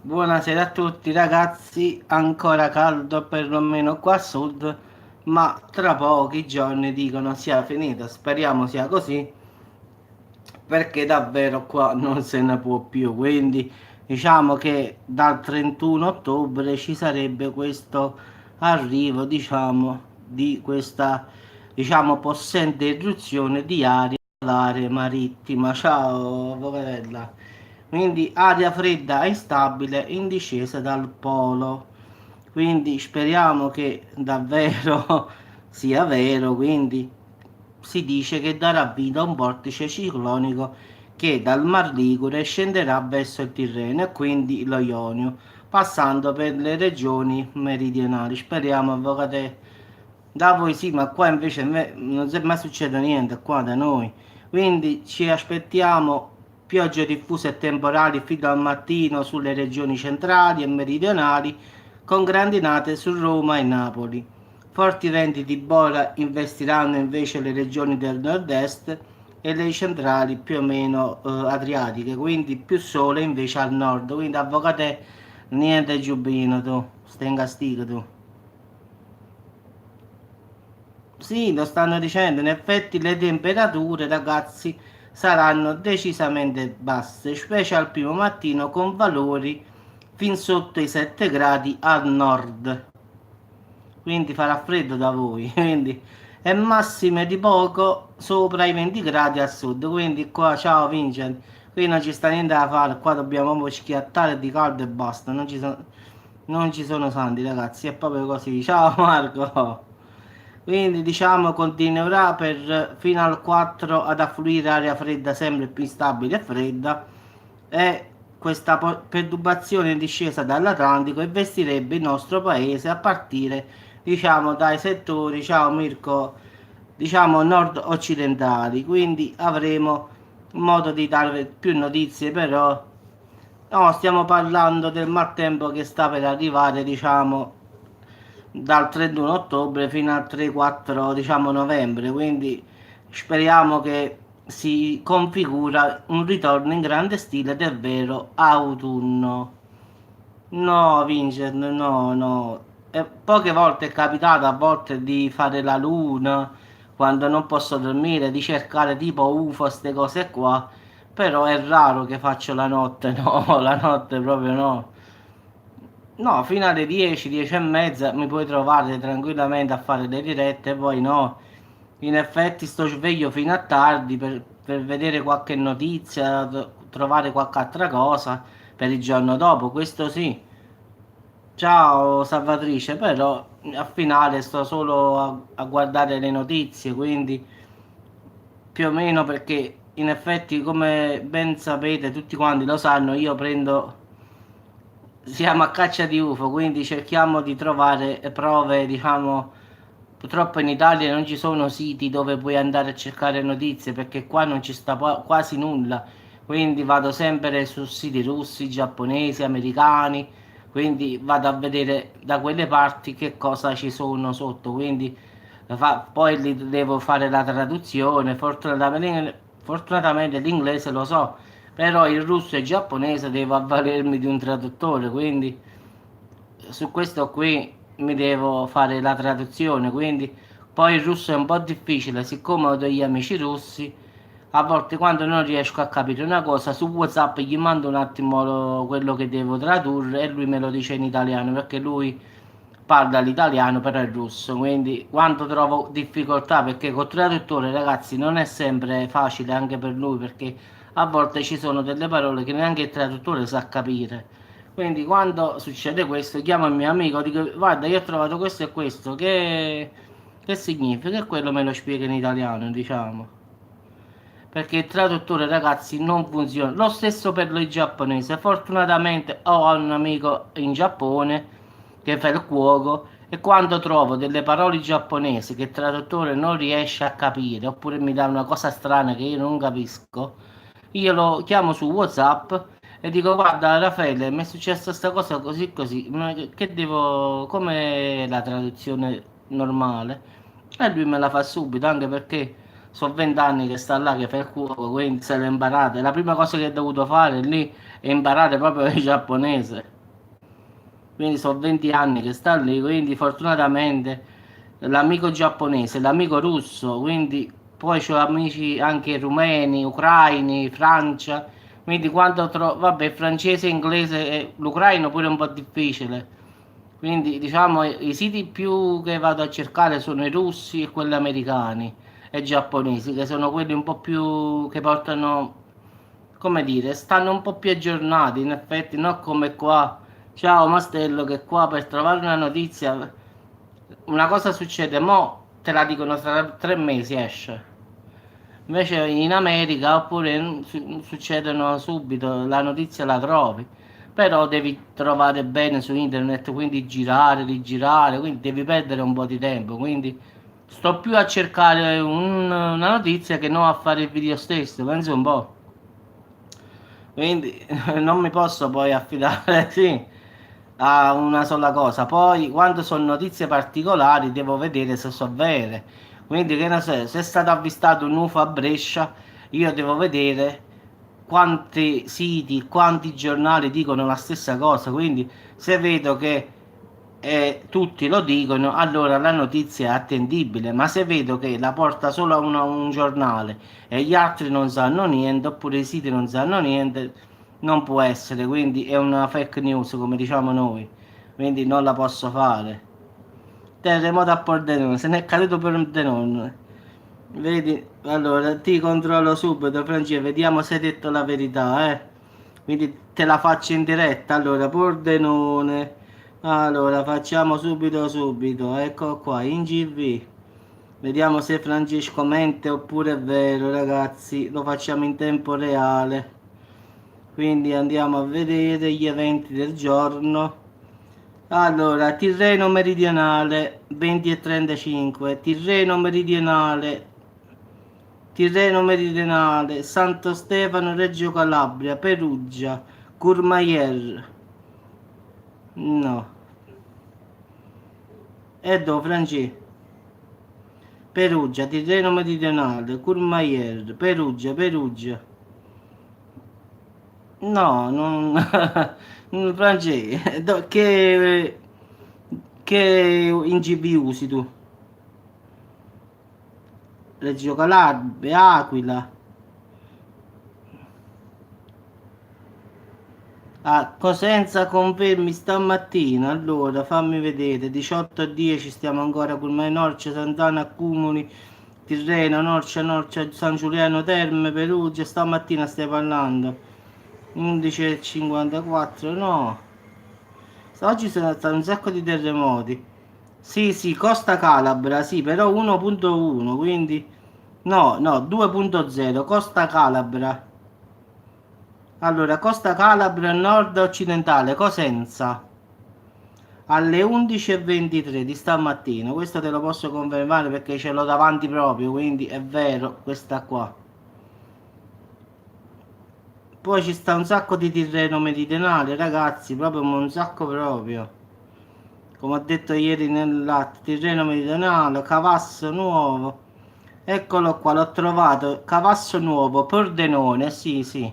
Buonasera a tutti ragazzi, ancora caldo perlomeno qua a sud, ma tra pochi giorni dicono sia finita, speriamo sia così, perché davvero qua non se ne può più, quindi diciamo che dal 31 ottobre ci sarebbe questo arrivo, diciamo, di questa, diciamo, possente irruzione di aria solare marittima. Ciao, poverella. Quindi aria fredda e instabile in discesa dal polo. Quindi speriamo che davvero sia vero, quindi si dice che darà vita a un vortice ciclonico che dal Mar Ligure scenderà verso il Tirreno e quindi lo Ionio, passando per le regioni meridionali. Speriamo, avvocate, da voi sì, ma qua invece non si è mai succede niente qua da noi. Quindi ci aspettiamo piogge diffuse e temporali fino al mattino sulle regioni centrali e meridionali, con grandinate su Roma e Napoli. Forti venti di bola investiranno invece le regioni del nord-est e le centrali più o meno adriatiche, quindi più sole invece al nord. Quindi avvocate, niente giubbino tu, stenga stico tu. Sì, lo stanno dicendo, in effetti le temperature, ragazzi, saranno decisamente basse, specie al primo mattino con valori fin sotto i 7 gradi al nord. Quindi farà freddo da voi, quindi e massime di poco sopra i 20 gradi al sud. Quindi qua, ciao Vincent, qui non ci sta niente da fare, qua dobbiamo proprio schiattare di caldo e basta, non ci sono santi ragazzi, è proprio così. Ciao Marco. Quindi diciamo continuerà per fino al 4 ad affluire aria fredda sempre più instabile e fredda e questa perturbazione in discesa dall'Atlantico investirebbe il nostro paese a partire diciamo dai settori, ciao Mirko, diciamo nord occidentali, quindi avremo modo di dare più notizie, però no, stiamo parlando del maltempo che sta per arrivare, diciamo, dal 31 ottobre fino al 3-4, diciamo, novembre, quindi speriamo che si configura un ritorno in grande stile del vero autunno. No, Vincent, no, no. Poche volte è capitato a volte di fare la luna quando non posso dormire, di cercare tipo UFO, queste cose qua. Però è raro che faccio la notte, no, la notte proprio no. No, fino alle 10, 10 e mezza mi puoi trovare tranquillamente a fare le dirette, poi no. In effetti sto sveglio fino a tardi per vedere qualche notizia, trovare qualche altra cosa per il giorno dopo, questo sì. Ciao Salvatrice, però a finale sto solo a guardare le notizie, quindi più o meno perché in effetti come ben sapete tutti quanti lo sanno, io prendo, siamo a caccia di UFO, quindi cerchiamo di trovare prove, diciamo, purtroppo in Italia non ci sono siti dove puoi andare a cercare notizie perché qua non ci sta quasi nulla, quindi vado sempre su siti russi, giapponesi, americani, quindi vado a vedere da quelle parti che cosa ci sono sotto, quindi poi devo fare la traduzione, fortunatamente l'inglese lo so, però il russo e il giapponese devo avvalermi di un traduttore, quindi su questo qui mi devo fare la traduzione, quindi poi il russo è un po' difficile, siccome ho degli amici russi, a volte quando non riesco a capire una cosa su WhatsApp gli mando un attimo quello che devo tradurre e lui me lo dice in italiano perché lui parla l'italiano però è russo, quindi quando trovo difficoltà perché col traduttore ragazzi non è sempre facile anche per lui perché a volte ci sono delle parole che neanche il traduttore sa capire. Quindi quando succede questo, chiamo il mio amico, dico guarda io ho trovato questo e questo, che significa? E quello me lo spiega in italiano, diciamo. Perché il traduttore ragazzi non funziona. Lo stesso per il giapponese. Fortunatamente ho un amico in Giappone che fa il cuoco e quando trovo delle parole giapponesi che il traduttore non riesce a capire oppure mi dà una cosa strana che io non capisco, io lo chiamo su WhatsApp e dico guarda Raffaele mi è successa questa cosa così così, ma che devo, come la traduzione normale? E lui me la fa subito anche perché sono 20 anni che sta là, che fa il cuoco, quindi se lo imparate. La prima cosa che ho dovuto fare lì è imparare proprio il giapponese. Quindi sono 20 anni che sta lì, quindi fortunatamente l'amico giapponese, l'amico russo, quindi poi ho amici anche rumeni, ucraini, Francia, quindi quando trovo, vabbè, francese, inglese e l'ucraino pure è un po' difficile. Quindi diciamo i siti più che vado a cercare sono i russi e quelli americani e i giapponesi, che sono quelli un po' più che portano, come dire, stanno un po' più aggiornati, in effetti, non come qua. Ciao Mastello, che qua per trovare una notizia, una cosa succede, mo te la dicono tra 3 mesi esce. Invece in America oppure succedono subito, la notizia la trovi, però devi trovare bene su internet, quindi girare, rigirare, quindi devi perdere un po' di tempo, quindi sto più a cercare una notizia che non a fare il video stesso, penso un po'. Quindi non mi posso poi affidare, sì, a una sola cosa. Poi quando sono notizie particolari devo vedere se sono vere. Quindi che ne so, se è stato avvistato un UFO a Brescia, io devo vedere quanti siti, quanti giornali dicono la stessa cosa. Quindi se vedo che tutti lo dicono, allora la notizia è attendibile. Ma se vedo che la porta solo a un giornale e gli altri non sanno niente, oppure i siti non sanno niente, non può essere. Quindi è una fake news, come diciamo noi. Quindi non la posso fare. Terremoto a Pordenone, se ne è caduto per un denone. Vedi, allora ti controllo subito, Francesco, vediamo se hai detto la verità, eh. Quindi te la faccio in diretta. Allora, Pordenone. Allora, facciamo subito, ecco qua, in GV. Vediamo se Francesco mente oppure è vero, ragazzi. Lo facciamo in tempo reale. Quindi andiamo a vedere gli eventi del giorno. Allora, Tirreno meridionale 20 e 35, Tirreno meridionale, Santo Stefano, Reggio Calabria, Perugia, Courmayeur, no, Edo Franci, Perugia, Tirreno meridionale, Courmayeur, Perugia, no, non, Franci, che in GB usi tu? Reggio Calabria, Aquila. A Cosenza confermi stamattina. Allora fammi vedere. 18 e 10 stiamo ancora con Norcia, Sant'Anna, Accumuli, Tirreno, Norcia, San Giuliano Terme, Perugia. Stamattina stai parlando. 11 e 54. No. Oggi sono stati un sacco di terremoti. Sì, sì, Costa Calabra, sì, però 1.1, quindi no, 2.0, Costa Calabra. Allora, Costa Calabria nord occidentale, Cosenza, alle 11:23 di stamattina. Questo te lo posso confermare perché ce l'ho davanti proprio, quindi è vero, questa qua. Poi ci sta un sacco di Tirreno meridionale, ragazzi, proprio un sacco proprio. Come ho detto ieri nell'atto, Tirreno meridionale, Cavasso Nuovo. Eccolo qua, l'ho trovato, Cavasso Nuovo, Pordenone, sì, sì.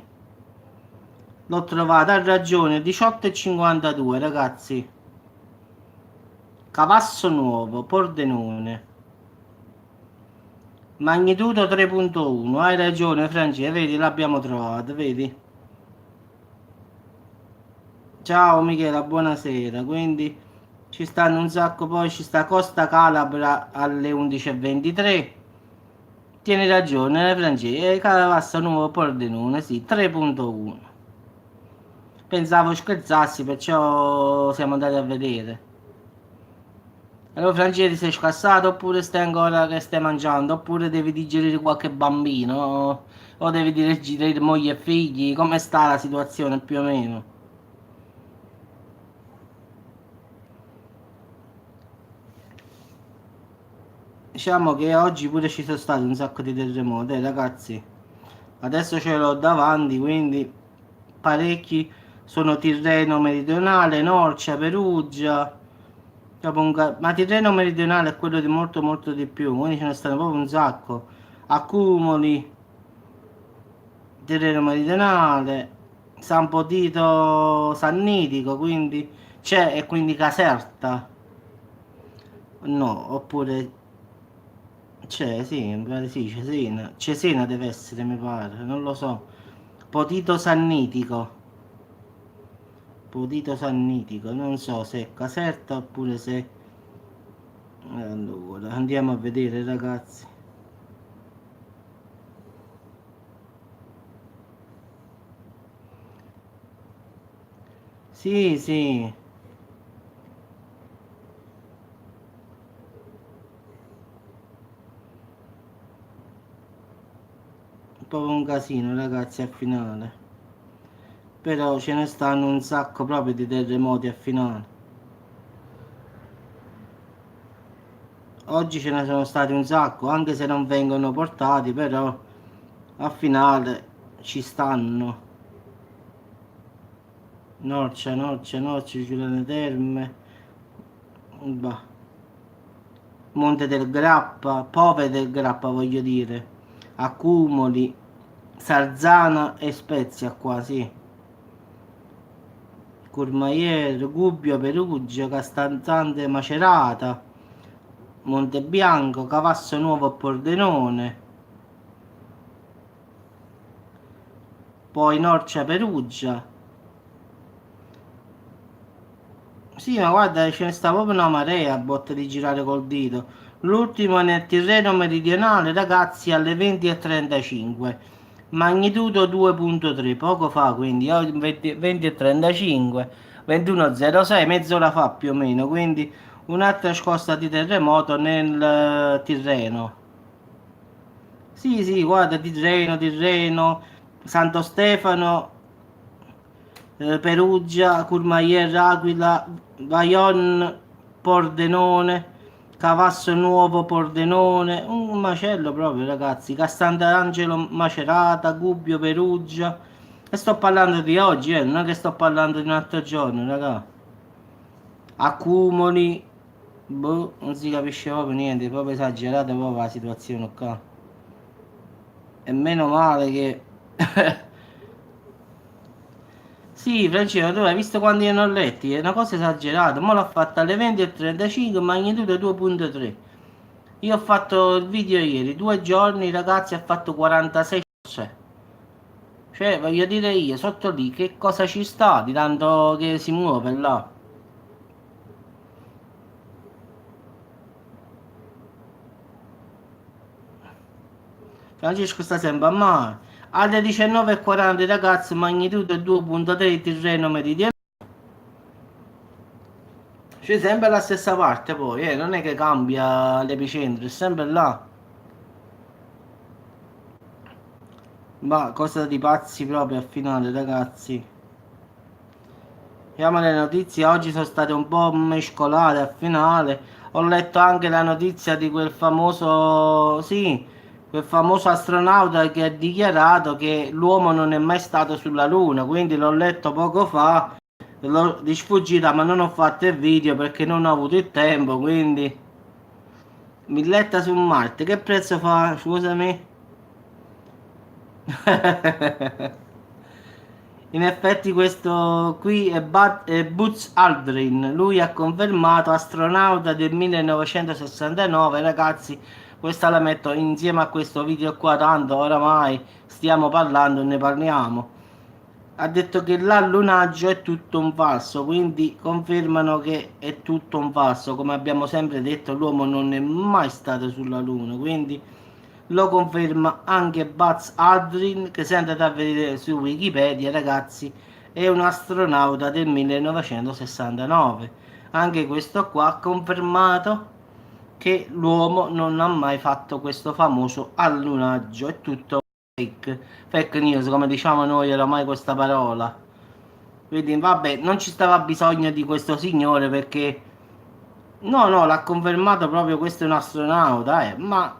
L'ho trovato, ha ragione, 18,52 ragazzi. Cavasso Nuovo, Pordenone. Magnitudo 3.1. Hai ragione, Francesco, vedi, l'abbiamo trovato, vedi? Ciao Michela, buonasera. Quindi ci stanno un sacco, poi ci sta Costa Calabra alle 11:23. Tieni ragione, Francesco. Cavasso Nuovo, Pordenone, sì, 3.1. Pensavo scherzassi, perciò siamo andati a vedere. Allora Francesco sei scassato oppure stai ancora che stai mangiando oppure devi digerire qualche bambino o devi digerire moglie e figli, come sta la situazione più o meno? Diciamo che oggi pure ci sono stati un sacco di terremoti, ragazzi. Adesso ce l'ho davanti, quindi parecchi sono Tirreno meridionale, Norcia, Perugia, ma Tirreno meridionale è quello di molto molto di più, quindi ce ne stanno proprio un sacco. accumuli, terreno meridionale, San Potito sannitico, quindi c'è, e quindi Caserta, no, oppure c'è, sì, mi pare sì, Cesena, Cesena deve essere, mi pare, non lo so, Potito sannitico, Potito sannitico, non so se è Caserta oppure se... Allora, andiamo a vedere ragazzi. Sì, sì, proprio un casino ragazzi al finale. Però ce ne stanno un sacco proprio di terremoti al finale. Oggi ce ne sono stati un sacco, anche se non vengono portati, però al finale ci stanno. Norcia, Norcia, Norcia, Giuliane Terme, bah, Monte del Grappa, Pove del Grappa voglio dire, Accumoli, Sarzana e Spezia qua, sì. Courmayeur, Gubbio, Perugia, Castanzante, Macerata, Montebianco, Cavasso Nuovo, Pordenone, poi Norcia, Perugia. Sì, ma guarda, ce ne sta proprio una marea a botte di girare col dito. L'ultimo è nel Tirreno meridionale, ragazzi, alle 20:35. Magnitudo 2.3, poco fa, quindi 20:35, 21:06, mezz'ora fa più o meno, quindi un'altra scossa di terremoto nel Tirreno. Sì, sì, guarda, Tirreno, Tirreno, Santo Stefano, Perugia, Courmayeur, Aquila, Vajont, Pordenone, Cavasso Nuovo, Pordenone, un macello proprio ragazzi, Castantangelo, Macerata, Gubbio, Perugia. E sto parlando di oggi, non è che sto parlando di un altro giorno, raga. Accumuli, boh, non si capisce proprio niente, è proprio esagerata proprio la situazione qua. E meno male che... Sì, Francesco, tu hai visto quanti ne ho letti? È una cosa esagerata. Ma l'ho fatta alle 20:35, magnitudo 2.3. Io ho fatto il video ieri, 2 giorni, ragazzi, ha fatto 46 cose. Cioè, voglio dire io, sotto lì, che cosa ci sta di tanto che si muove là? Francesco sta sempre a mare. Alle 19:40, ragazzi, magnitudo 2.3, Tirreno meridionale. C'è sempre la stessa parte poi, non è che cambia l'epicentro, è sempre là. Ma cosa di pazzi proprio al finale, ragazzi. Vediamo le notizie, oggi sono state un po' mescolate al finale. Ho letto anche la notizia di quel famoso, sì, quel famoso astronauta che ha dichiarato che l'uomo non è mai stato sulla Luna, quindi l'ho letto poco fa, l'ho di sfuggita, ma non ho fatto il video perché non ho avuto il tempo, quindi Milletta su Marte, che prezzo fa? Scusami. In effetti questo qui è Buzz Aldrin, lui ha confermato astronauta del 1969, ragazzi, questa la metto insieme a questo video qua, tanto oramai stiamo parlando e ne parliamo. Ha detto che l'allunaggio è tutto un falso, quindi confermano che è tutto un falso, come abbiamo sempre detto l'uomo non è mai stato sulla Luna, quindi lo conferma anche Buzz Aldrin che se andate a vedere su Wikipedia ragazzi è un astronauta del 1969. Anche questo qua ha confermato che l'uomo non ha mai fatto questo famoso allunaggio, è tutto fake news come diciamo noi oramai questa parola. Quindi vabbè, non ci stava bisogno di questo signore perché no, no, l'ha confermato proprio questo è un astronauta, ma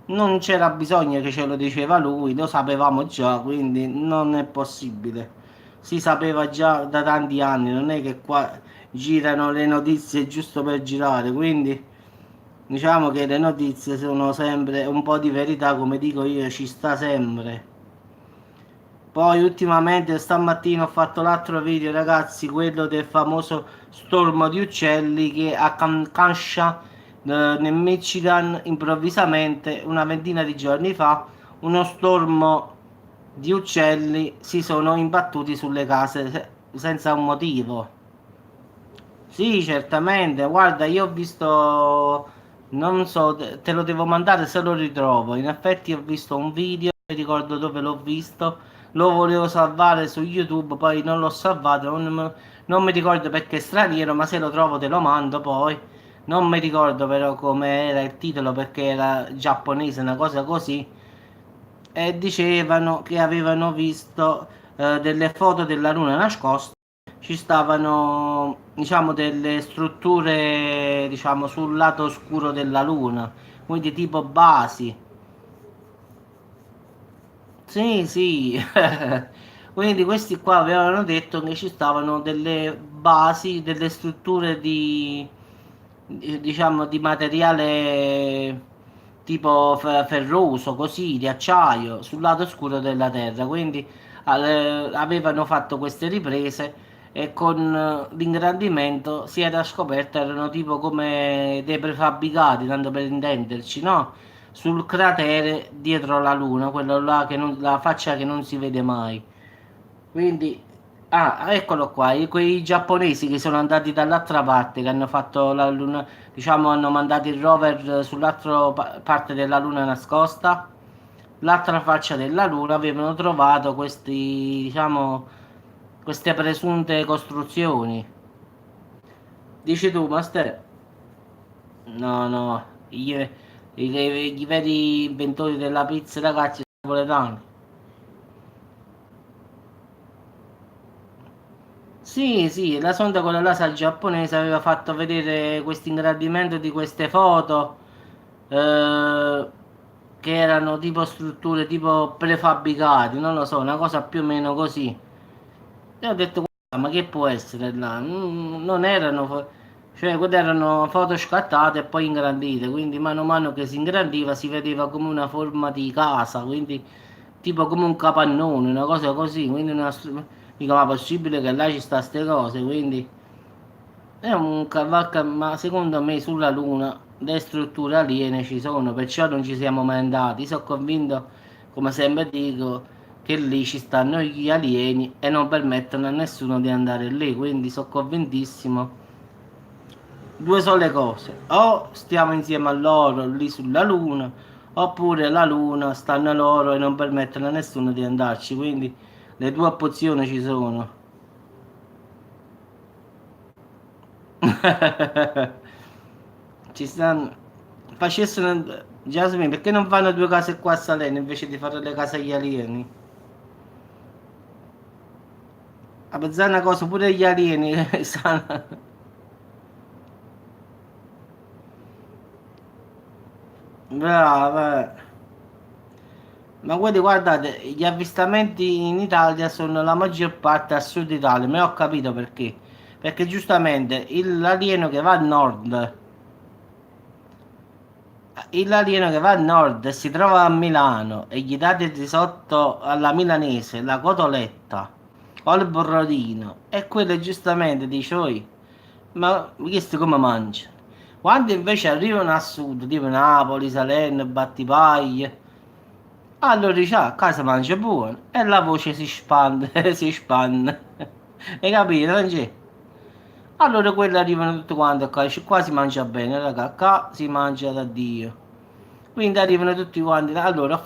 non c'era bisogno che ce lo diceva lui, lo sapevamo già, quindi non è possibile. Si sapeva già da tanti anni, non è che qua girano le notizie giusto per girare, quindi Diciamo che le notizie sono sempre un po' di verità, come dico io, ci sta sempre. Poi ultimamente stamattina ho fatto l'altro video, ragazzi, quello del famoso stormo di uccelli che a Kansas, nel Michigan, improvvisamente, una ventina di giorni fa, uno stormo di uccelli si sono imbattuti sulle case senza un motivo. Sì, certamente. Guarda, io ho visto, non so, te lo devo mandare se lo ritrovo. In effetti ho visto un video, non mi ricordo dove l'ho visto, lo volevo salvare su YouTube, poi non l'ho salvato, non mi ricordo perché è straniero, ma se lo trovo te lo mando poi. Non mi ricordo però come era il titolo perché era giapponese, una cosa così. E dicevano che avevano visto delle foto della luna nascosta, ci stavano, diciamo, delle strutture, diciamo, sul lato oscuro della Luna, quindi tipo basi. Sì, sì. Quindi questi qua avevano detto che ci stavano delle basi, delle strutture diciamo, di materiale tipo ferroso, così, di acciaio, sul lato oscuro della Terra. Quindi avevano fatto queste riprese e con l'ingrandimento si era scoperto, erano tipo come dei prefabbricati, tanto per intenderci, no? Sul cratere dietro la Luna, quello là che la faccia che non si vede mai. Quindi, eccolo qua, quei giapponesi che sono andati dall'altra parte, che hanno fatto la Luna, diciamo, hanno mandato il rover sull'altra parte della Luna nascosta, l'altra faccia della Luna, avevano trovato questi, diciamo, queste presunte costruzioni. Dici tu, Master? No, no, i veri inventori della pizza, ragazzi, sono napoletani. Sì, sì, la sonda con la NASA giapponese aveva fatto vedere questo ingrandimento di queste foto, eh, che erano tipo strutture tipo prefabbricati, non lo so, una cosa più o meno così. E ho detto, "Guarda, ma che può essere là? Non erano, cioè, quelle erano foto scattate e poi ingrandite, quindi mano a mano che si ingrandiva si vedeva come una forma di casa, quindi tipo come un capannone, una cosa così, quindi dico, ma possibile che là ci sta ste cose, quindi è un cavalca, ma secondo me sulla Luna le strutture aliene ci sono, perciò non ci siamo mai andati. Sono convinto, come sempre dico, che lì ci stanno gli alieni e non permettono a nessuno di andare lì, quindi sono convintissimo. Due sole cose, o stiamo insieme a loro lì sulla Luna, oppure la Luna stanno loro e non permettono a nessuno di andarci, quindi le due opzioni ci sono. Ci stanno. Facessero. Jasmine, perché non fanno due case qua a Salerno invece di fare le case agli alieni? A pensare una cosa, pure gli alieni sanno. Brava. Ma quelli, guardate, gli avvistamenti in Italia sono la maggior parte a sud Italia, ma ho capito perché. Perché giustamente l'alieno che va a nord, l'alieno che va a nord e si trova a Milano e gli date di sotto alla milanese la cotoletta o il borrodino e quello giustamente dice, "Oi, ma questo come mangiano?" Quando invece arrivano a sud, tipo Napoli, Salerno, Battipaglia, allora dice, a casa mangia buono e la voce si spande, si spanne. Hai capito? Non c'è? Allora quelli arrivano tutti quanti qua, dice, qua si mangia bene, raga, qua si mangia da Dio. Quindi arrivano tutti quanti. Allora,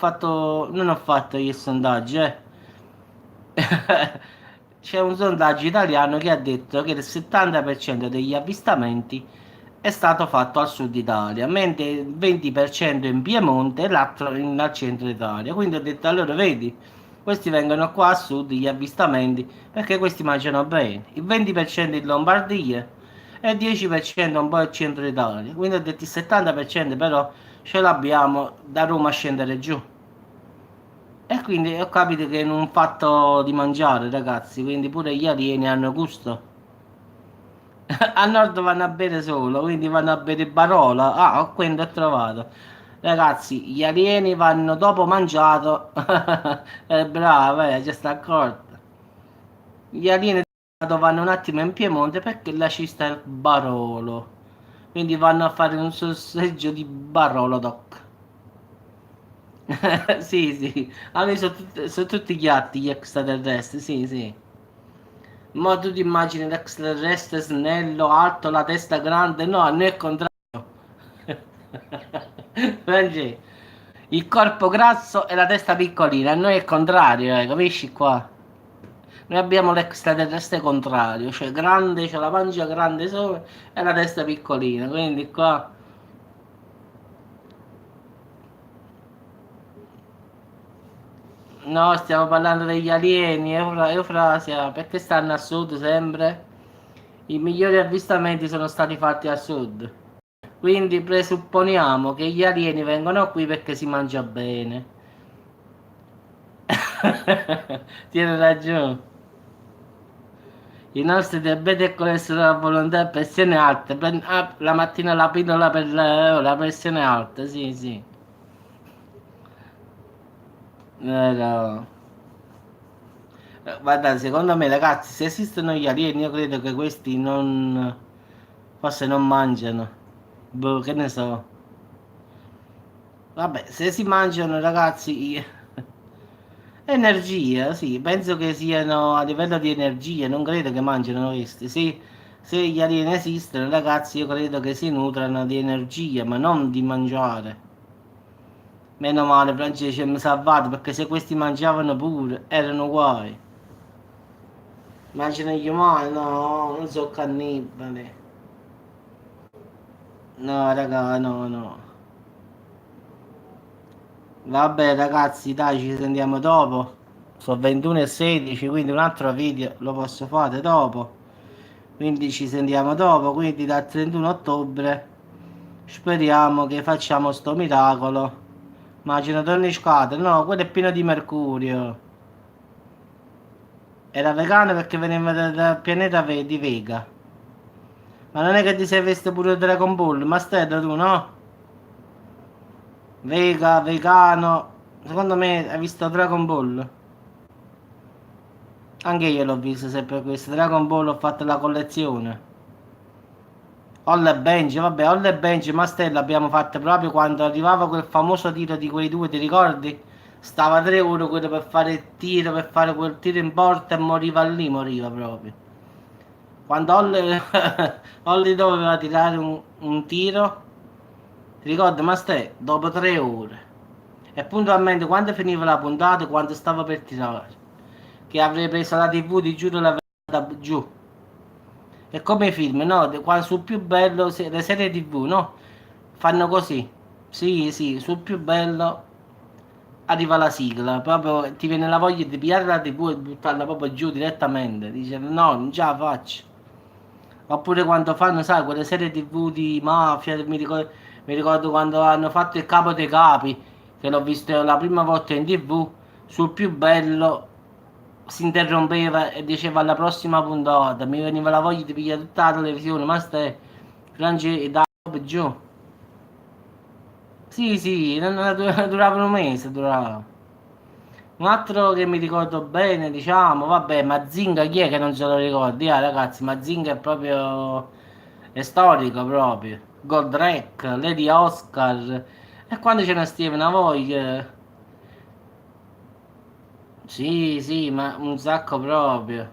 non ho fatto io il sondaggio, eh. C'è un sondaggio italiano che ha detto che il 70% degli avvistamenti è stato fatto al sud Italia, mentre il 20% in Piemonte e l'altro al centro Italia. Quindi ho detto, allora vedi, questi vengono qua a sud gli avvistamenti perché questi mangiano bene. Il 20% in Lombardia e il 10% un po' al centro Italia. Quindi ho detto il 70% però ce l'abbiamo da Roma a scendere giù. E quindi ho capito che è un fatto di mangiare, ragazzi, quindi pure gli alieni hanno gusto. A nord vanno a bere solo, quindi vanno a bere Barola. Ah, quindi ho trovato. Ragazzi, gli alieni vanno dopo mangiato. Brava, già sta accorta. Gli alieni vanno un attimo in Piemonte perché là ci sta il Barolo. Quindi vanno a fare un sorseggio di Barolo Doc. Sì, sì. A me sono tutti gatti gli extraterrestri, sì, sì. Ma tu ti immagini l'extraterrestre snello, alto, la testa grande? No, a noi è il contrario. Frangi, il corpo grasso e la testa piccolina, a noi è il contrario, capisci qua? Noi abbiamo l'extraterrestre contrario, cioè grande, c'è la pancia grande sopra e la testa piccolina, quindi qua... No, stiamo parlando degli alieni, Eufrasia, perché stanno a sud sempre? I migliori avvistamenti sono stati fatti a sud. Quindi presupponiamo che gli alieni vengono qui perché si mangia bene. Tieni ragione. I nostri diabete e colesterolo a volontà e pressione alta. La mattina la pillola per la pressione alta, sì, sì. No. Guarda, secondo me, ragazzi, se esistono gli alieni, io credo che questi non... forse non mangiano. Boh, che ne so. Vabbè, se si mangiano, ragazzi, energia, sì, penso che siano a livello di energia, non credo che mangino questi. Sì, se gli alieni esistono, ragazzi, io credo che si nutrano di energia, ma non di mangiare. Meno male, Francesco mi ha salvato, perché se questi mangiavano pure, erano guai. Immagina gli umani, no, non so cannibali. No, raga, no, no. Vabbè, ragazzi, dai, ci sentiamo dopo. Sono 21:16, quindi un altro video lo posso fare dopo. Quindi ci sentiamo dopo, quindi dal 31 ottobre speriamo che facciamo sto miracolo. Immagino torniscate, no, quello è pieno di mercurio. Era vegano perché veniva dal pianeta di Vega. Ma non è che ti sei visto pure Dragon Ball, ma stai da tu, no? Vega, vegano. Secondo me hai visto Dragon Ball? Anche io l'ho visto sempre questo. Dragon Ball ho fatto la collezione. Holly e Benji, vabbè, Holly e Benji, ma Stella abbiamo fatto proprio quando arrivava quel famoso tiro di quei due, ti ricordi? Stava 3 ore quello per fare il tiro, per fare quel tiro in porta e moriva lì, moriva proprio. Quando Holly, Holly doveva tirare un tiro, ti ricordi, ma stai, dopo 3 ore. E puntualmente quando finiva la puntata, quando stava per tirare, che avrei preso la TV, ti giuro la verità, giù. È come i film, no? Quando sul più bello, le serie TV, no? Fanno così. Sì, sì, sul più bello arriva la sigla, proprio ti viene la voglia di pigliare la TV e buttarla proprio giù direttamente. Dice no, non ce la faccio. Oppure quando fanno, sai, quelle serie TV di mafia, mi ricordo quando hanno fatto il capo dei capi, che l'ho visto la prima volta in TV, sul più bello si interrompeva e diceva alla prossima puntata, mi veniva la voglia di pigliare tutta la televisione, ma stai, Franci, da giù. Sì, sì, durava un mese, durava. Un altro che mi ricordo bene, diciamo, vabbè, Mazinga chi è che non se lo ricordi? Ragazzi, Mazinga è proprio... è storico proprio. Goldrake, Lady Oscar. E quando ce ne stiamo una voglia... Sì, sì, ma un sacco proprio.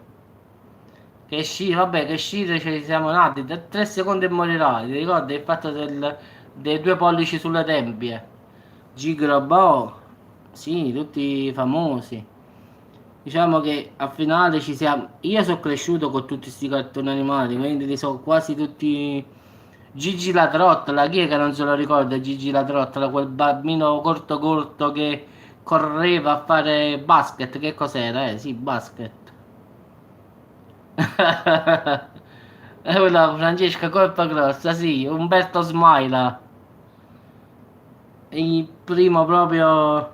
Che sci, vabbè, che sci ci siamo nati, 3 secondi e morirai, ti ricordi il fatto dei 2 pollici sulle tempie? Gigrobò, sì, tutti famosi. Diciamo che a finale ci siamo. Io sono cresciuto con tutti questi cartoni animati, quindi li so quasi tutti. Gigi la trottola, chi è che non se lo ricorda Gigi la trottola, quel bambino corto corto che correva a fare basket, che cos'era? Sì, basket. Quella Francesca Colpa Grossa, sì, Umberto Smaila, il primo proprio,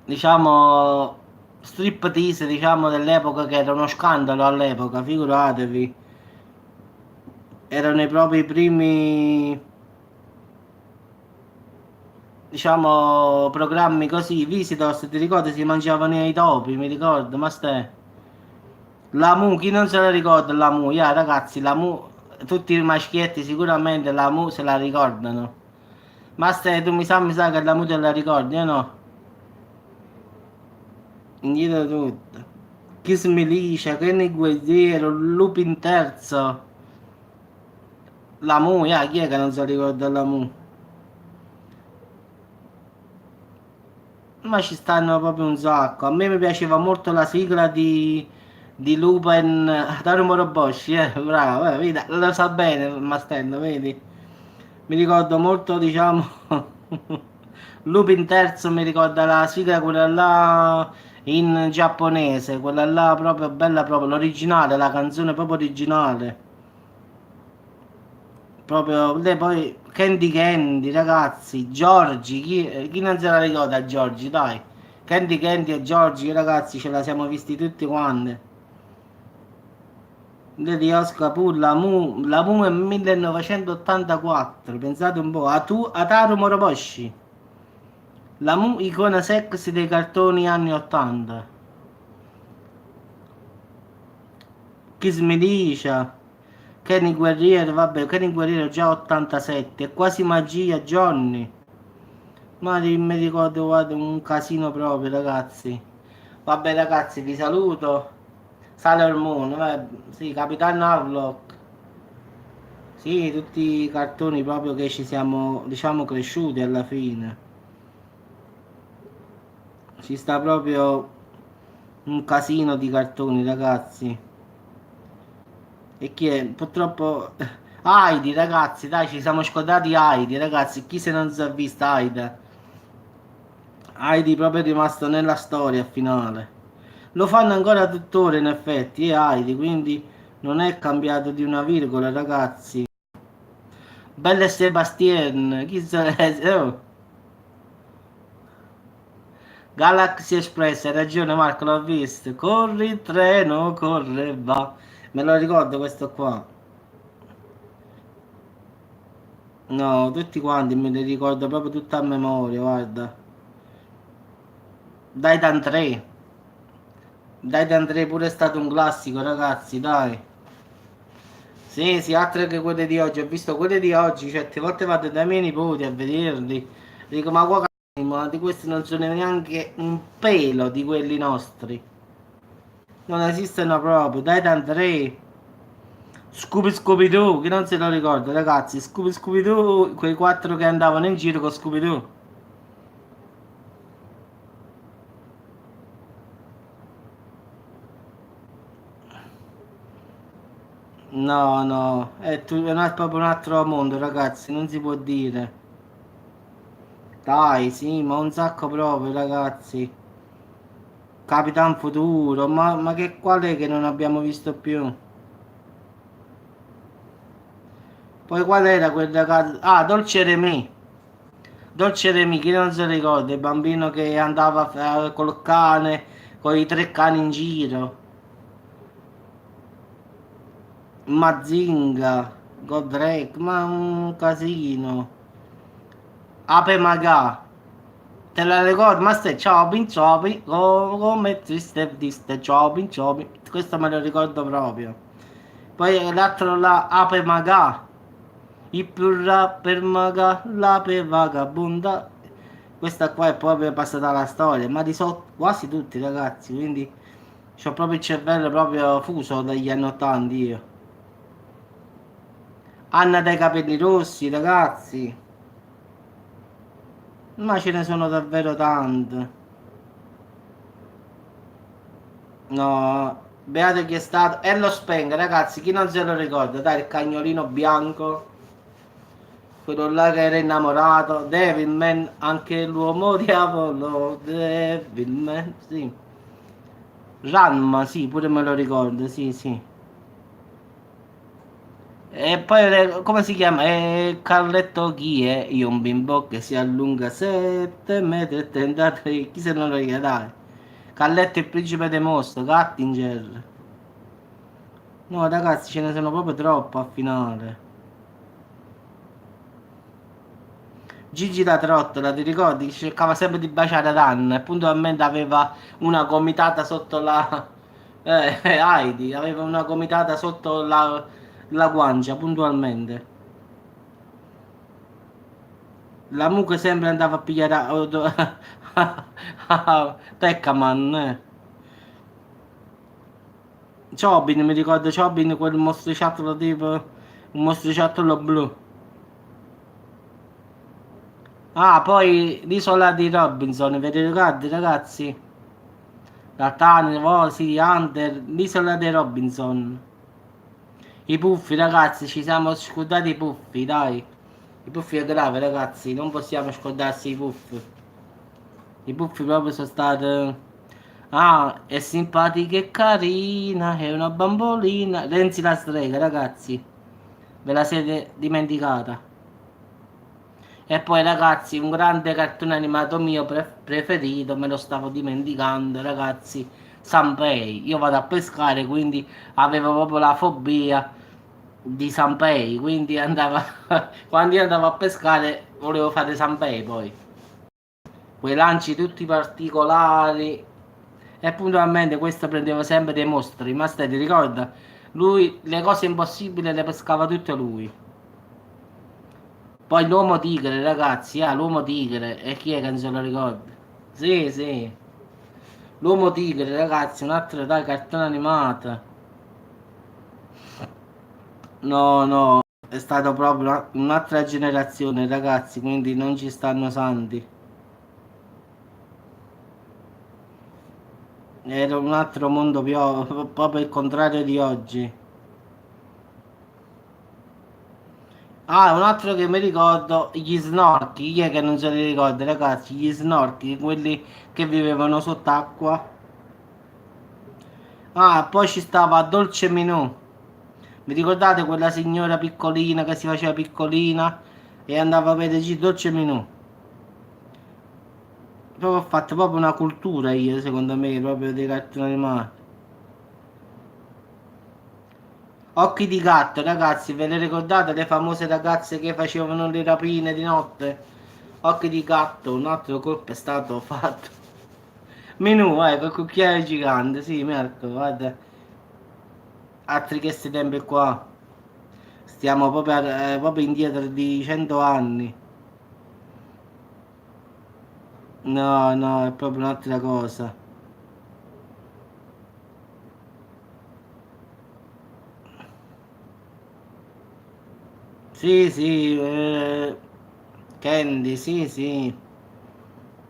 diciamo, strip tease, diciamo, dell'epoca che era uno scandalo all'epoca, figuratevi. erano i propri primi, diciamo, programmi così, Visitor, ti ricordi, si mangiavano i topi, mi ricordo, ma stai... La Mu, chi non se la ricorda la Mu? Ragazzi, la Mu, tutti i maschietti sicuramente la Mu se la ricordano. Ma stai, tu mi sa che la Mu te la ricordi, o no? Indietro tutto. Kiss Milicia, Kenny Guerriero, Lupin Terzo. La Mu, chi è che non si ricorda la Mu? Ma ci stanno proprio un sacco. A me mi piaceva molto la sigla di Lupin Dario Moroboshi, bravo, vedi, lo sa bene Mastello, vedi? Mi ricordo molto, diciamo, Lupin terzo mi ricorda la sigla quella là in giapponese, quella là proprio bella proprio, l'originale, la canzone proprio originale. Proprio lei poi Candy Candy, ragazzi, Giorgi, chi non se la ricorda Giorgi, dai. Candy Candy e Giorgi, ragazzi, ce la siamo visti tutti quanti. Lady Oscar pure la Mu è 1984, pensate un po', Ataru Moroboshi, la Mu icona sexy dei cartoni anni 80, Kiss Milicia, Kenny Guerriero, vabbè, Kenny Guerriero già 87, è quasi magia Johnny, ma mi ricordo guarda, un casino proprio ragazzi. Vabbè ragazzi, vi saluto. Sailor Moon, sì, Capitan Harlock. Sì, tutti i cartoni proprio che ci siamo, diciamo, cresciuti alla fine. Ci sta proprio un casino di cartoni, ragazzi. E chi è? Purtroppo... Heidi, ragazzi, dai, ci siamo scordati Heidi, ragazzi. Chi se non si è vista Heidi? Heidi proprio è rimasto nella storia finale. Lo fanno ancora tuttora, in effetti, è Heidi, quindi non è cambiato di una virgola, ragazzi. Belle Sebastien, chi se ne... Oh. Galaxy Express, hai ragione Marco, l'ho visto. Corri treno, corre va. Me lo ricordo questo qua. No, tutti quanti me li ricordo proprio tutta a memoria, guarda. Daitan 3. Daitan 3 pure è stato un classico, ragazzi, dai. Sì, sì, altre che quelle di oggi. Ho visto quelle di oggi, certe volte vado dai miei nipoti a vederli. Dico, ma qua ma di questi non sono neanche un pelo di quelli nostri. Non esistono proprio. Daitan 3. Scooby Scooby Doo, chi non se lo ricorda, ragazzi? Scooby Scooby Doo, quei quattro che andavano in giro con Scooby Doo. No, no, proprio un altro mondo, ragazzi, non si può dire. Dai, sì, ma un sacco proprio, ragazzi. Capitan Futuro, ma che qual è che non abbiamo visto più? Poi qual era quel ragazzo? Ah, Dolce Remy. Dolce Remy, chi non se lo ricorda? Il bambino che andava col cane, con i tre cani in giro. Mazinga, Godrek, ma un casino. Ape Maga, te la ricordi? Ma stai Chobin Chobi, come triste triste Chobin Chobi, questo me lo ricordo proprio. Poi l'altro là, Ape Maga, il più per Maga, l'ape vagabonda. Questa qua è proprio passata alla storia, ma di sotto quasi tutti ragazzi, quindi c'ho proprio il cervello proprio fuso dagli anni 80 io. Anna dai capelli rossi, ragazzi. Ma ce ne sono davvero tante. No, beato chi è stato. E lo Speng, ragazzi, chi non se lo ricorda? Dai, il cagnolino bianco. Quello là che era innamorato. Devilman, anche l'uomo diavolo. Devilman, sì. Ranma, sì, pure me lo ricordo, sì, sì. E poi come si chiama? Carletto chi è? Io un bimbo che si allunga 7 metri e 33. Chi se non lo ricorda? Dai. Carletto il principe dei mostri, Gattinger. No, ragazzi, ce ne sono proprio troppo a finale. Gigi la trottola, ti ricordi? Cercava sempre di baciare ad Anna e puntualmente aveva una gomitata sotto la... Heidi, aveva una gomitata sotto la guancia, puntualmente. La mucca sempre andava a pigliare... Teccaman, Chobin, mi ricordo Chobin, quel mostriciattolo tipo... Un mostriciattolo blu. Ah, poi l'isola di Robinson, vi ricordate ragazzi? La Tani, Vosi, Hunter, l'isola di Robinson. I puffi ragazzi, ci siamo scordati i puffi, dai. I puffi è grave ragazzi, non possiamo scordarsi i puffi. I puffi proprio sono stati... Ah, è simpatica e carina, è una bambolina. Renzi la strega ragazzi, ve la siete dimenticata. E poi ragazzi, un grande cartone animato mio preferito, me lo stavo dimenticando ragazzi, Sanpei. Io vado a pescare, quindi avevo proprio la fobia di Sanpei, quindi andavo, quando io andavo a pescare volevo fare Sanpei poi. Quei lanci tutti particolari e puntualmente questo prendeva sempre dei mostri, ma stai ti ricorda? Lui le cose impossibili le pescava tutte lui. Poi l'uomo tigre, ragazzi, l'uomo tigre, e chi è che non se lo ricorda? Sì, sì. L'uomo tigre, ragazzi, un'altra dai cartone animata. No, no, è stato proprio un'altra generazione, ragazzi, quindi non ci stanno santi. Era un altro mondo proprio il contrario di oggi. Ah, un altro che mi ricordo, gli snorchi, chi è che non se li ricorda, ragazzi? Gli snorchi, quelli che vivevano sott'acqua. Ah, poi ci stava Dolce Minù. Vi ricordate quella signora piccolina che si faceva piccolina e andava a vedere Dolce Minù? Proprio ho fatto proprio una cultura io, secondo me, proprio dei cartoni animati. Occhi di gatto, ragazzi, ve le ricordate le famose ragazze che facevano le rapine di notte? Occhi di gatto, un altro colpo è stato fatto. Menù, col cucchiaio gigante, sì, Marco, guarda. Altri che questi tempi qua. Stiamo proprio, proprio indietro di 100 anni. No, no, è proprio un'altra cosa. Sì, sì, Candy, sì, sì.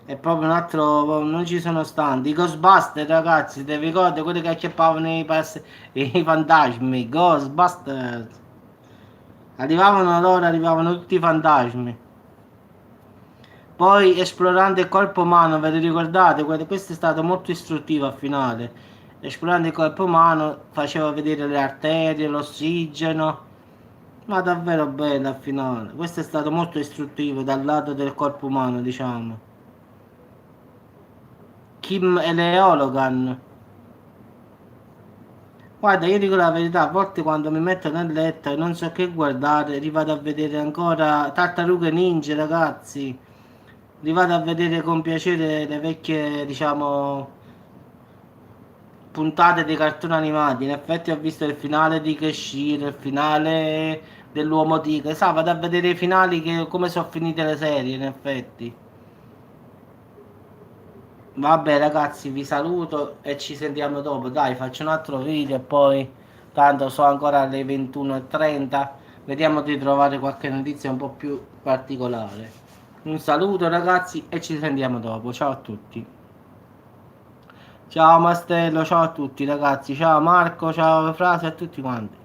È proprio un altro, non ci sono stati. I Ghostbusters, ragazzi, ti ricordi quelli che acchiappavano i fantasmi? Ghostbusters. Arrivavano loro, arrivavano tutti i fantasmi. Poi esplorando il corpo umano, ve lo ricordate? Questo è stato molto istruttivo al finale. Esplorando il corpo umano faceva vedere le arterie, l'ossigeno. Ma davvero bello al finale. Questo è stato molto istruttivo dal lato del corpo umano, diciamo. Kim e le Hologan. Guarda, io dico la verità, a volte quando mi metto nel letto e non so che guardare, rivado a vedere ancora Tartarughe Ninja, ragazzi. Rivado a vedere con piacere le vecchie, diciamo, puntate dei cartoni animati. In effetti ho visto il finale di Keshir, il finale dell'Uomo Tigre. Sa, vado a vedere i finali che come sono finite le serie, in effetti. Vabbè ragazzi, vi saluto e ci sentiamo dopo. Dai, faccio un altro video e poi tanto so ancora alle 21:30. Vediamo di trovare qualche notizia un po' più particolare. Un saluto ragazzi e ci sentiamo dopo. Ciao a tutti. Ciao Mastello, ciao a tutti ragazzi. Ciao Marco, ciao Frase a tutti quanti.